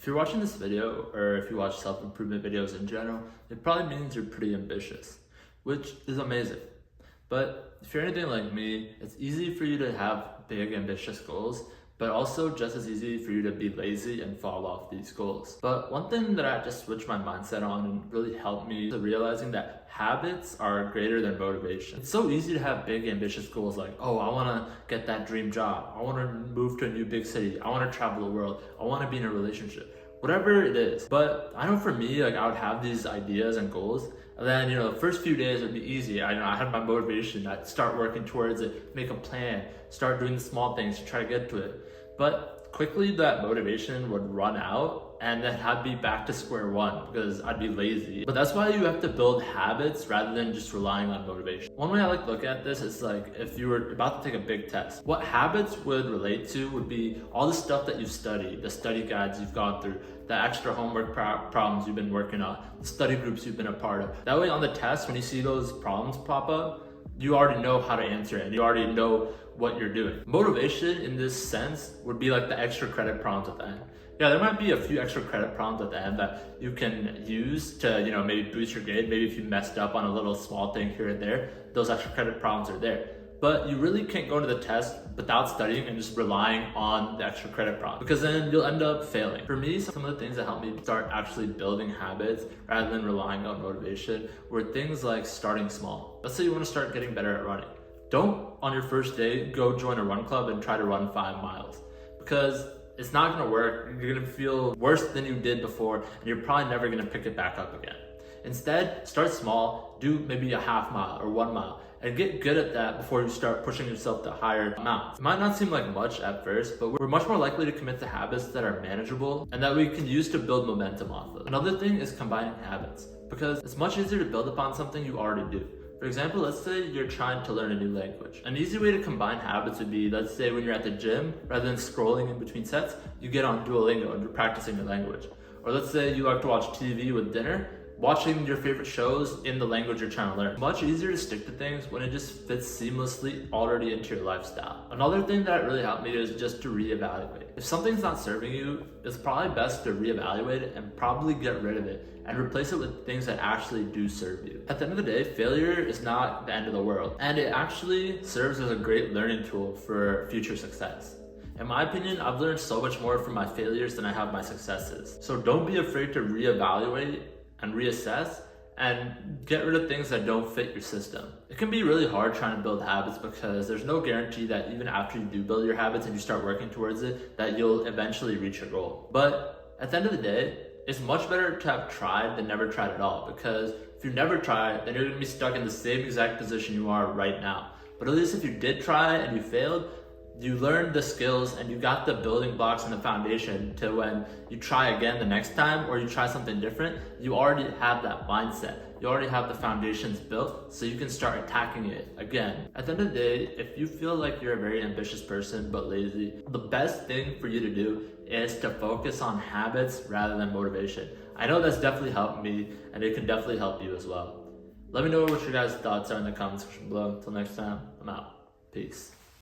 If you're watching this video, or if you watch self-improvement videos in general, it probably means you're pretty ambitious, which is amazing. But if you're anything like me, it's easy for you to have big, ambitious goals, but also just as easy for you to be lazy and fall off these goals. But one thing that I just switched my mindset on and really helped me to realizing that habits are greater than motivation. It's so easy to have big, ambitious goals like, oh, I want to get that dream job. I want to move to a new big city. I want to travel the world. I want to be in a relationship. Whatever it is. But I know for me, like I would have these ideas and goals, and then, the first few days would be easy. I had my motivation. I'd start working towards it, make a plan, start doing the small things to try to get to it. But quickly that motivation would run out, and then I'd be back to square one because I'd be lazy. But that's why you have to build habits rather than just relying on motivation. One way I like to look at this is like if you were about to take a big test, what habits would relate to would be all the stuff that you've studied, the study guides you've gone through, the extra homework problems you've been working on, the study groups you've been a part of. That way on the test, when you see those problems pop up, you already know how to answer it and you already know what you're doing. Motivation in this sense would be like the extra credit problems at the end. Yeah, there might be a few extra credit problems at the end that you can use to, maybe boost your grade. Maybe if you messed up on a little small thing here and there, those extra credit problems are there. But you really can't go into the test without studying and just relying on the extra credit problem, because then you'll end up failing. For me, some of the things that helped me start actually building habits rather than relying on motivation were things like starting small. Let's say you want to start getting better at running. Don't, on your first day, go join a run club and try to run 5 miles, because it's not going to work. You're going to feel worse than you did before, and you're probably never going to pick it back up again. Instead, start small, do maybe a half mile or 1 mile, and get good at that before you start pushing yourself to higher amounts. It might not seem like much at first, but we're much more likely to commit to habits that are manageable and that we can use to build momentum off of. Another thing is combining habits, because it's much easier to build upon something you already do. For example, let's say you're trying to learn a new language. An easy way to combine habits would be, let's say when you're at the gym, rather than scrolling in between sets, you get on Duolingo and you're practicing your language. Or let's say you like to watch TV with dinner, watching your favorite shows in the language you're trying to learn. Much easier to stick to things when it just fits seamlessly already into your lifestyle. Another thing that really helped me is just to reevaluate. If something's not serving you, it's probably best to reevaluate it and probably get rid of it and replace it with things that actually do serve you. At the end of the day, failure is not the end of the world, and it actually serves as a great learning tool for future success. In my opinion, I've learned so much more from my failures than I have my successes. So don't be afraid to reevaluate and reassess and get rid of things that don't fit your system. It can be really hard trying to build habits because there's no guarantee that even after you do build your habits and you start working towards it, that you'll eventually reach your goal. But at the end of the day, it's much better to have tried than never tried at all, because if you never try, then you're gonna be stuck in the same exact position you are right now. But at least if you did try and you failed, you learned the skills and you got the building blocks and the foundation to when you try again the next time or you try something different, you already have that mindset. You already have the foundations built, so you can start attacking it again. At the end of the day, if you feel like you're a very ambitious person but lazy, the best thing for you to do is to focus on habits rather than motivation. I know that's definitely helped me, and it can definitely help you as well. Let me know what your guys' thoughts are in the comment section below. Until next time, I'm out. Peace.